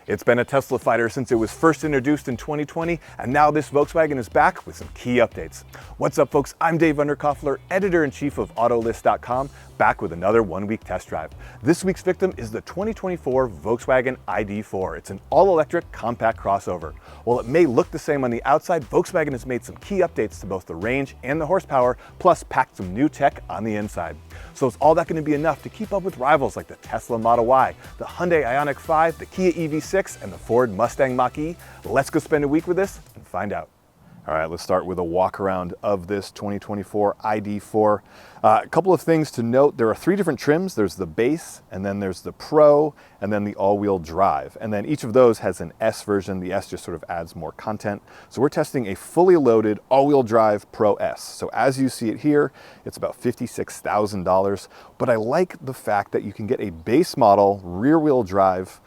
It's been a Tesla fighter since it was first introduced in 2020, and now this Volkswagen is back with some key updates. What's up, folks? I'm Dave Underkoffler, editor-in-chief of Autolist.com, back with another one-week test drive. This week's victim is the 2024 Volkswagen ID.4. It's an all-electric compact crossover. While it may look the same on the outside, Volkswagen has made some key updates to both the range and the horsepower, plus packed some new tech on the inside. So is all that going to be enough to keep up with rivals like the Tesla Model Y, the Hyundai Ioniq 5, the Kia EV6, and the Ford Mustang Mach E? Let's go spend a week with this and find out. All right, let's start with a walk around of this 2024 ID.4. A couple of things to note. There are three different trims. There's the base, and then there's the Pro, and then the all-wheel drive. And then each of those has an S version. The S just sort of adds more content. So we're testing a fully loaded all-wheel drive Pro S. So as you see it here, it's about $56,000. But I like the fact that you can get a base model rear-wheel drive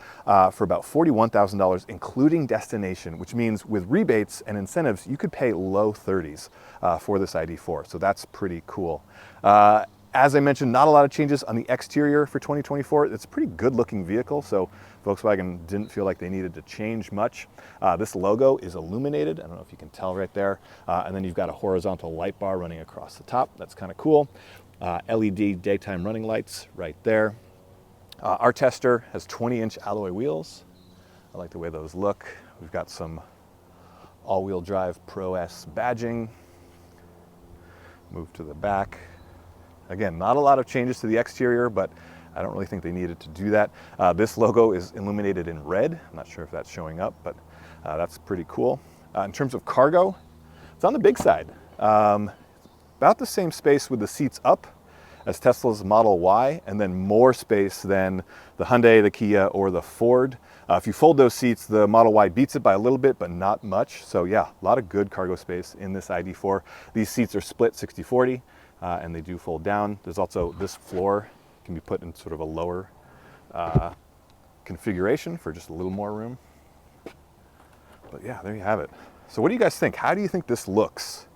for about $41,000, including destination, which means with rebates and incentives, you could pay low 30s for this ID.4. So that's pretty cool. As I mentioned, not a lot of changes on the exterior for 2024. It's a pretty good looking vehicle, so Volkswagen didn't feel like they needed to change much. This logo is illuminated. I don't know if you can tell right there. And then you've got a horizontal light bar running across the top. That's kind of cool. LED daytime running lights right there. Our tester has 20-inch alloy wheels. I like the way those look. We've got some all-wheel drive Pro S badging. Move to the back. Again, not a lot of changes to the exterior, but I don't really think they needed to do that. This logo is illuminated in red. I'm not sure if that's showing up, but that's pretty cool. In terms of cargo, it's on the big side. About the same space with the seats up as Tesla's Model Y, and then more space than the Hyundai, the Kia, or the Ford. If you fold those seats, the Model Y beats it by a little bit, but not much. So yeah, a lot of good cargo space in this ID.4. These seats are split 60-40, and they do fold down. There's also this floor can be put in sort of a lower configuration for just a little more room. But yeah, there you have it. So what do you guys think? How do you think this looks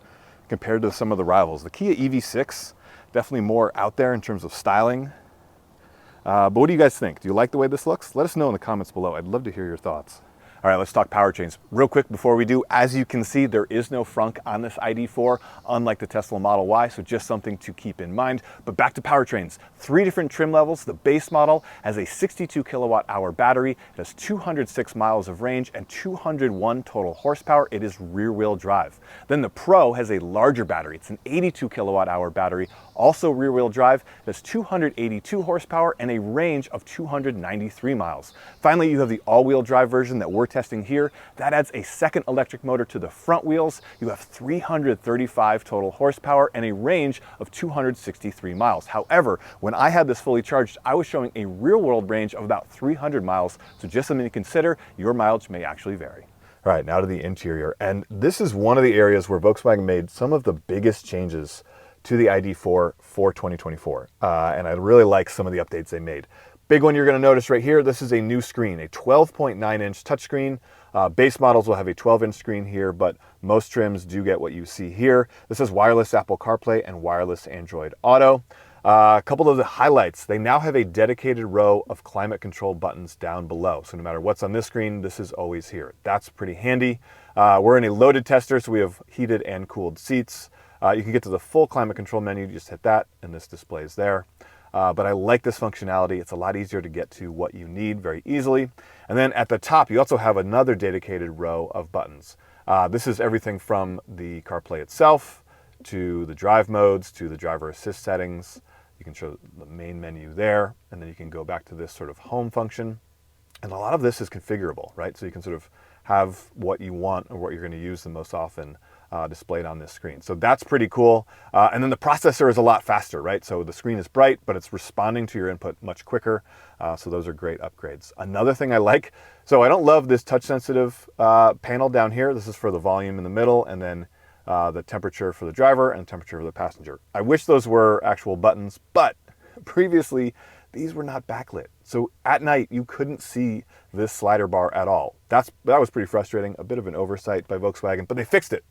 compared to some of the rivals? The Kia EV6, definitely more out there in terms of styling. But what do you guys think? Do you like the way this looks? Let us know in the comments below. I'd love to hear your thoughts. All right, let's talk powertrains. Real quick before we do, as you can see, there is no frunk on this ID.4, unlike the Tesla Model Y, so just something to keep in mind. But back to powertrains. Three different trim levels. The base model has a 62 kilowatt hour battery. It has 206 miles of range and 201 total horsepower. It is rear wheel drive. Then the Pro has a larger battery. It's an 82 kilowatt hour battery, also rear wheel drive. It has 282 horsepower and a range of 293 miles. Finally, you have the all-wheel drive version that we're testing here. That adds a second electric motor to the front wheels. You have 335 total horsepower and a range of 263 miles. However, when I had this fully charged, I was showing a real-world range of about 300 miles. So just something to consider, your mileage may actually vary. All right, now to the interior. And this is one of the areas where Volkswagen made some of the biggest changes to the ID.4 for 2024. And I really like some of the updates they made. Big one you're going to notice right here, this is a new screen, a 12.9-inch touchscreen. Base models will have a 12-inch screen here, but most trims do get what you see here. This is wireless Apple CarPlay and wireless Android Auto. A couple of the highlights, they now have a dedicated row of climate control buttons down below. So no matter what's on this screen, this is always here. That's pretty handy. We're in a loaded tester, so we have heated and cooled seats. You can get to the full climate control menu, just hit that, and this displays there. But I like this functionality. It's a lot easier to get to what you need very easily. And then at the top, you also have another dedicated row of buttons. This is everything from the CarPlay itself, to the drive modes, to the driver assist settings. You can show the main menu there, and then you can go back to this sort of home function. And a lot of this is configurable, right? So you can sort of have what you want or what you're going to use the most often displayed on this screen. So that's pretty cool. And then the processor is a lot faster, right? So the screen is bright, but it's responding to your input much quicker. So those are great upgrades. Another thing I like, so I don't love this touch sensitive panel down here. This is for the volume in the middle, and then the temperature for the driver and temperature for the passenger. I wish those were actual buttons, but previously these were not backlit. So at night you couldn't see this slider bar at all. That was pretty frustrating, a bit of an oversight by Volkswagen, but they fixed it.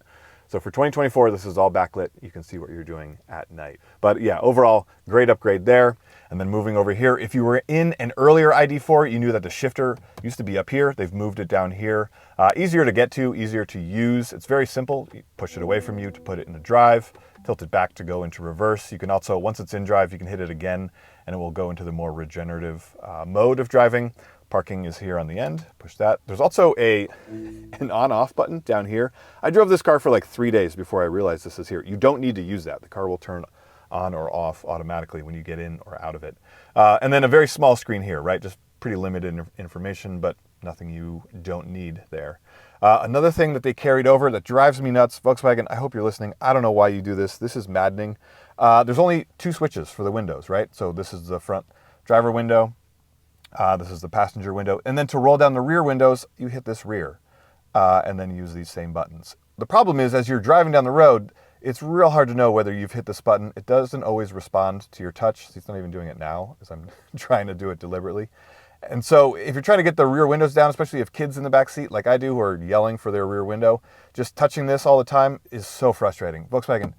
So for 2024, this is all backlit. You can see what you're doing at night. But yeah, overall, great upgrade there. And And then moving over here, if you were in an earlier ID.4, you knew that the shifter used to be up here. They've moved it down here. Easier to get to, easier to use. It's very simple. You push it away from you to put it in the drive, tilt it back to go into reverse. You can also, once it's in drive, you can hit it again and it will go into the more regenerative mode of driving. Parking is here on the end, push that. There's also an on-off button down here. I drove this car for like 3 days before I realized this is here. You don't need to use that. The car will turn on or off automatically when you get in or out of it. And then a very small screen here, right? Just pretty limited information, but nothing you don't need there. Another thing that they carried over that drives me nuts, Volkswagen, I hope you're listening. I don't know why you do this. This is maddening. There's only 2 switches for the windows, right? So this is the front driver window. This is the passenger window. And then to roll down the rear windows, you hit this rear and then use these same buttons. The problem is, as you're driving down the road, it's real hard to know whether you've hit this button. It doesn't always respond to your touch. It's not even doing it now, as I'm trying to do it deliberately. And so if you're trying to get the rear windows down, especially if kids in the back seat like I do who are yelling for their rear window, just touching this all the time is so frustrating. Volkswagen,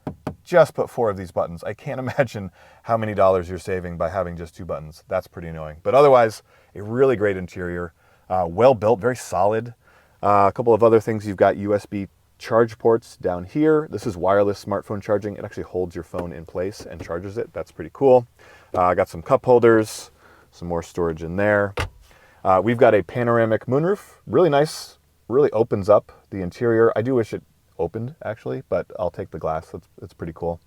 just put 4 of these buttons. I can't imagine how many dollars you're saving by having just 2 buttons. That's pretty annoying. But otherwise, a really great interior, well built, very solid. A couple of other things, you've got USB charge ports down here. This is wireless smartphone charging. It actually holds your phone in place and charges it. That's pretty cool. Got some cup holders, some more storage in there. We've got a panoramic moonroof. Really nice, really opens up the interior. I do wish it opened actually, but I'll take the glass. It's pretty cool.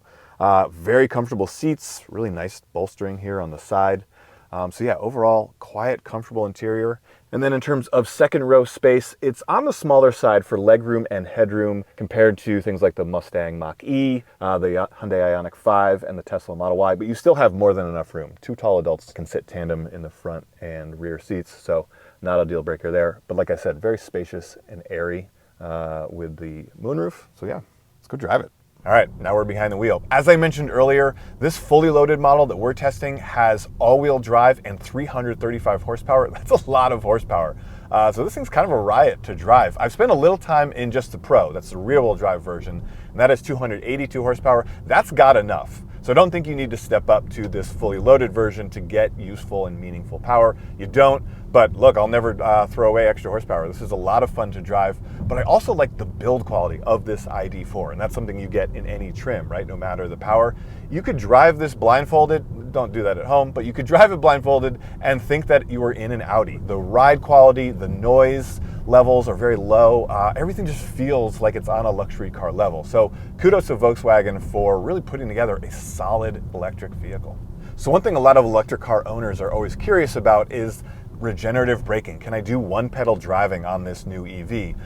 Very comfortable seats, really nice bolstering here on the side. So yeah, overall, quiet, comfortable interior. And then in terms of second row space, it's on the smaller side for legroom and headroom compared to things like the Mustang Mach E, the Hyundai Ioniq 5, and the Tesla Model Y, but you still have more than enough room. 2 tall adults can sit tandem in the front and rear seats, so not a deal breaker there. But like I said, very spacious and airy with the moonroof. So yeah, let's go drive it. All right, now we're behind the wheel. As I mentioned earlier, this fully loaded model that we're testing has all-wheel drive and 335 horsepower. That's a lot of horsepower. So this thing's kind of a riot to drive. I've spent a little time in just the Pro. That's the rear-wheel drive version, and that is 282 horsepower. That's got enough. So I don't think you need to step up to this fully loaded version to get useful and meaningful power. You don't, but look, I'll never throw away extra horsepower. This is a lot of fun to drive, but I also like the build quality of this ID.4, and that's something you get in any trim, right? No matter the power. You could drive this blindfolded, don't do that at home, but you could drive it blindfolded and think that you were in an Audi. The ride quality, the noise levels are very low. Everything just feels like it's on a luxury car level. So kudos to Volkswagen for really putting together a solid electric vehicle. So one thing a lot of electric car owners are always curious about is regenerative braking. Can I do one pedal driving on this new EV?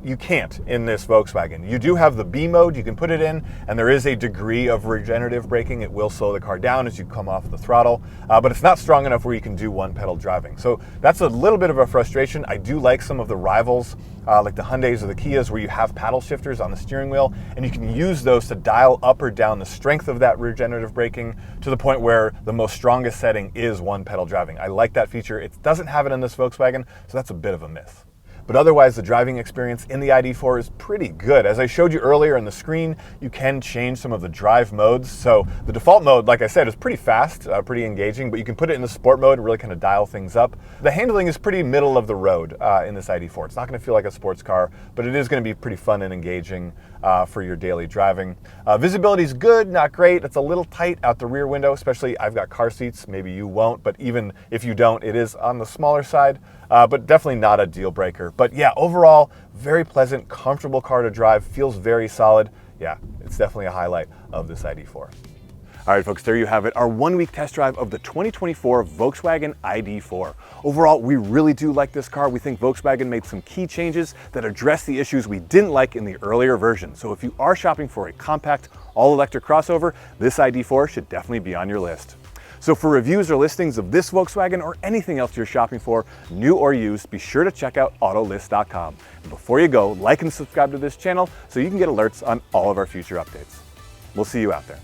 You can't in this Volkswagen. You do have the B mode, you can put it in, and there is a degree of regenerative braking. It will slow the car down as you come off the throttle, but it's not strong enough where you can do one pedal driving. So that's a little bit of a frustration. I do like some of the rivals, like the Hyundais or the Kias, where you have paddle shifters on the steering wheel, and you can use those to dial up or down the strength of that regenerative braking to the point where the most strongest setting is one pedal driving. I like that feature. It doesn't have it in this Volkswagen, so that's a bit of a miss. But otherwise, the driving experience in the ID.4 is pretty good. As I showed you earlier on the screen, you can change some of the drive modes. So the default mode, like I said, is pretty fast, pretty engaging, but you can put it in the sport mode and really kind of dial things up. The handling is pretty middle of the road in this ID.4. It's not going to feel like a sports car, but it is going to be pretty fun and engaging for your daily driving. Visibility is good, not great. It's a little tight out the rear window, especially I've got car seats. Maybe you won't, but even if you don't, it is on the smaller side. But definitely not a deal breaker. But yeah, overall, very pleasant, comfortable car to drive, feels very solid. Yeah, it's definitely a highlight of this ID.4. All right, folks, there you have it, our 1-week test drive of the 2024 Volkswagen ID.4. Overall, we really do like this car. We think Volkswagen made some key changes that address the issues we didn't like in the earlier version. So if you are shopping for a compact, all-electric crossover, this ID.4 should definitely be on your list. So for reviews or listings of this Volkswagen or anything else you're shopping for, new or used, be sure to check out Autolist.com. And before you go, like and subscribe to this channel so you can get alerts on all of our future updates. We'll see you out there.